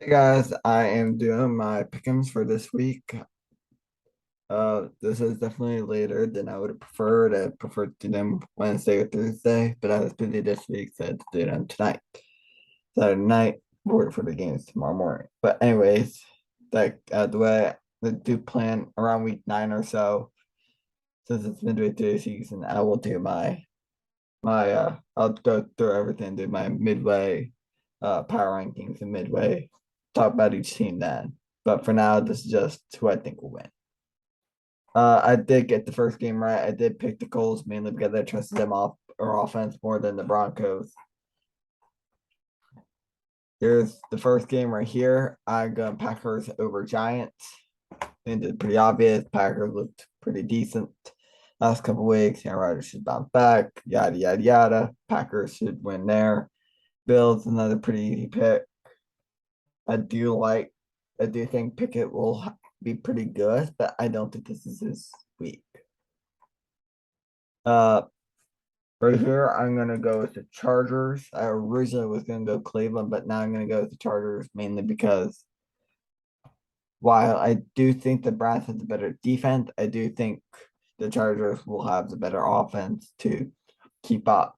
Hey guys, I am doing my pick'ems for this week. This is definitely later than I would have preferred. I preferred to do them Wednesday or Thursday, but I was busy this week, so I had to do them tonight. Saturday night, work for the games tomorrow morning. But anyways, the way I do plan around week 9 or so, since it's midway through the season, I will do I'll go through everything, do my midway power rankings and midway, talk about each team then. But for now, this is just who I think will win. I did get the first game right. I did pick the Colts mainly because I trusted them off or offense more than the Broncos. Here's the first game right here. I got Packers over Giants. And it's pretty obvious. Packers looked pretty decent last couple weeks. Aaron Rodgers should bounce back. Yada yada yada. Packers should win there. Bills another pretty easy pick. I do like. I do think Pickett will be pretty good, but I don't think this is his week. Uh, right here, I'm gonna go with the Chargers. I originally was gonna go Cleveland, but now I'm gonna go with the Chargers mainly because while I do think the Browns have the better defense, I do think the Chargers will have the better offense to keep up.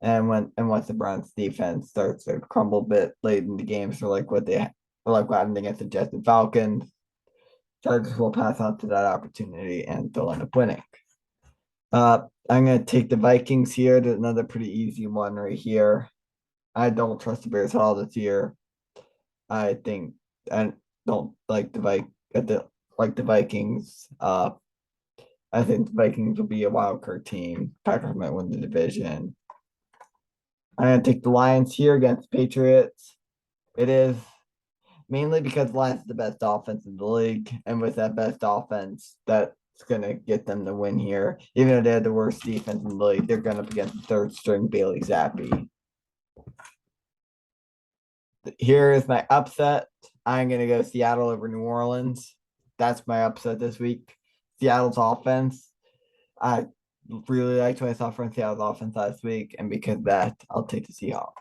And once the Browns defense starts to crumble a bit late in the games, for like what happened against the Jets and Falcons, Chargers will pass on to that opportunity and they'll end up winning. I'm gonna take the Vikings here. There's another pretty easy one right here. I don't trust the Bears at all this year. I think I don't like the Vikings. I think the Vikings will be a wild card team. Packers might win the division. I'm gonna take the Lions here against Patriots. It is mainly because Lions is the best offense in the league, and with that best offense, that's gonna get them the win here. Even though they had the worst defense in the league, they're going up against the third string Bailey Zappi. Here is my upset. I'm gonna go Seattle over New Orleans. That's my upset this week. Seattle's offense. I really liked what I saw from Seattle's offense last week, and because of that, I'll take the Seahawks.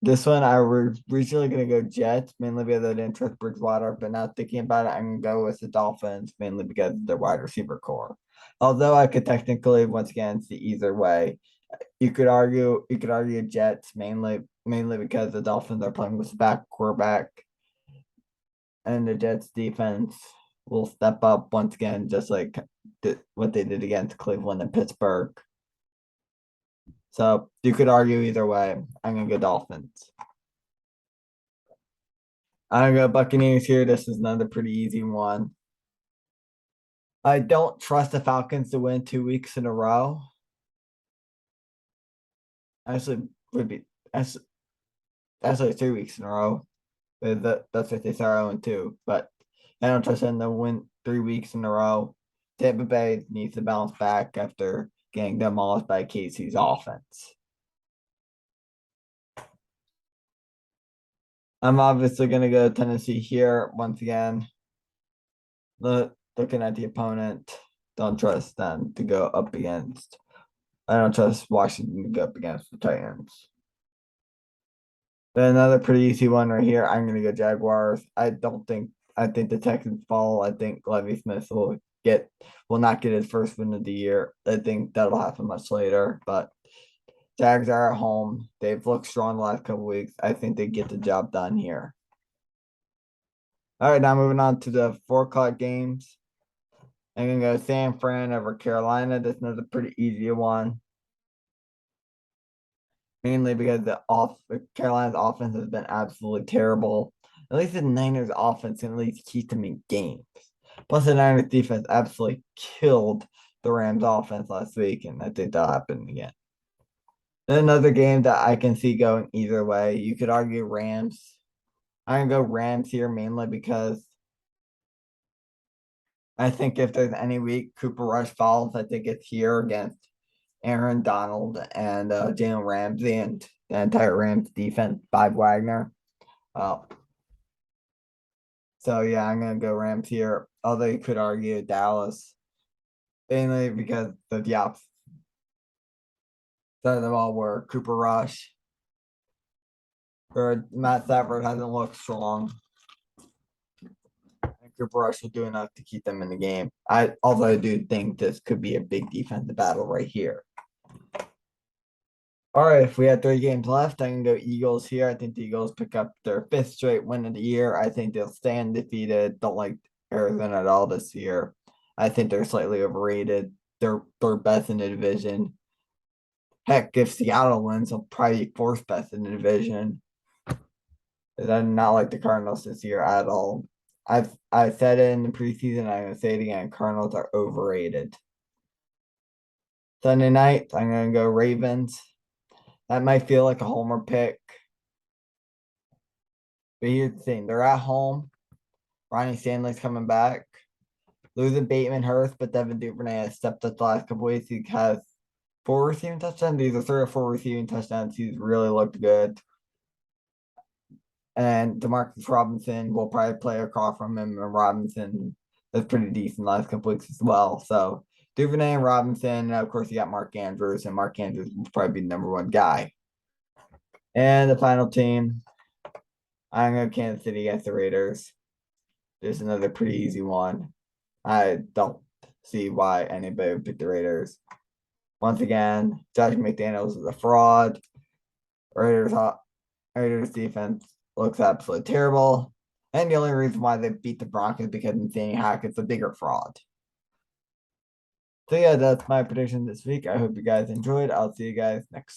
This one, I was originally going to go Jets, mainly because I didn't trust Bridgewater, but now thinking about it, I'm going to go with the Dolphins, mainly because of their wide receiver core. Although I could technically, once again, see either way. You could argue Jets mainly because the Dolphins are playing with the back quarterback, and the Jets defense will step up once again, just like what they did against Cleveland and Pittsburgh. So you could argue either way. I'm gonna go Dolphins. I'm gonna go Buccaneers here. This is another pretty easy one. I don't trust the Falcons to win 2 weeks in a row. Actually, would be actually, actually 3 weeks in a row. That's what they start 0-2. But I don't trust them to win 3 weeks in a row. Tampa Bay needs to bounce back after getting demolished by Casey's offense. I'm obviously gonna go Tennessee here once again. Looking at the opponent, don't trust them to go up against. I don't trust Washington to go up against the Titans. Then another pretty easy one right here. I'm gonna go Jaguars. I think the Texans fall. I think Levy Smith will not get his first win of the year. I think that'll happen much later. But Jags are at home. They've looked strong the last couple weeks. I think they get the job done here. All right, now moving on to the 4 o'clock games. I'm gonna go San Fran over Carolina. This is another pretty easy one. Mainly because the Carolina's offense has been absolutely terrible. At least the Niners offense can at least keep them in games. Plus the Niners defense absolutely killed the Rams offense last week, and I think that'll happen again. Then another game that I can see going either way. You could argue Rams. I'm gonna go Rams here mainly because I think if there's any week Cooper Rush falls, I think it's here against Aaron Donald and Jalen Ramsey and the entire Rams defense by Wagner. Uh, so yeah, I'm gonna go Rams here. Although you could argue Dallas, mainly because the opposite side of the ball were Cooper Rush Or Matt Stafford hasn't looked strong. I think Cooper Rush will do enough to keep them in the game. Although I do think this could be a big defensive battle right here. All right, if we had 3 games left, I can go Eagles here. I think the Eagles pick up their 5th straight win of the year. I think they'll stay undefeated. Don't like Arizona at all this year. I think they're slightly overrated. They're best in the division. Heck, if Seattle wins, they'll probably be 4th best in the division. I not like the Cardinals this year at all. I said it in the preseason. I'm gonna say it again. Cardinals are overrated. Sunday night, I'm gonna go Ravens. That might feel like a homer pick. But here's the thing, they're at home. Ronnie Stanley's coming back. Losing Bateman hurts, but Devin Duvernay has stepped up the last couple weeks. He has 4 receiving touchdowns. These are 3 or 4 receiving touchdowns. He's really looked good. And Demarcus Robinson will probably play across from him. And Robinson is pretty decent last couple weeks as well. So Duvernay and Robinson, and of course you got Mark Andrews, and Mark Andrews will probably be the #1 guy. And the final team, I'm going to Kansas City against the Raiders. There's another pretty easy one. I don't see why anybody would pick the Raiders. Once again, Josh McDaniels is a fraud. Raiders defense looks absolutely terrible. And the only reason why they beat the Broncos is because Nathaniel Hackett's a bigger fraud. So yeah, that's my prediction this week. I hope you guys enjoyed. I'll see you guys next time.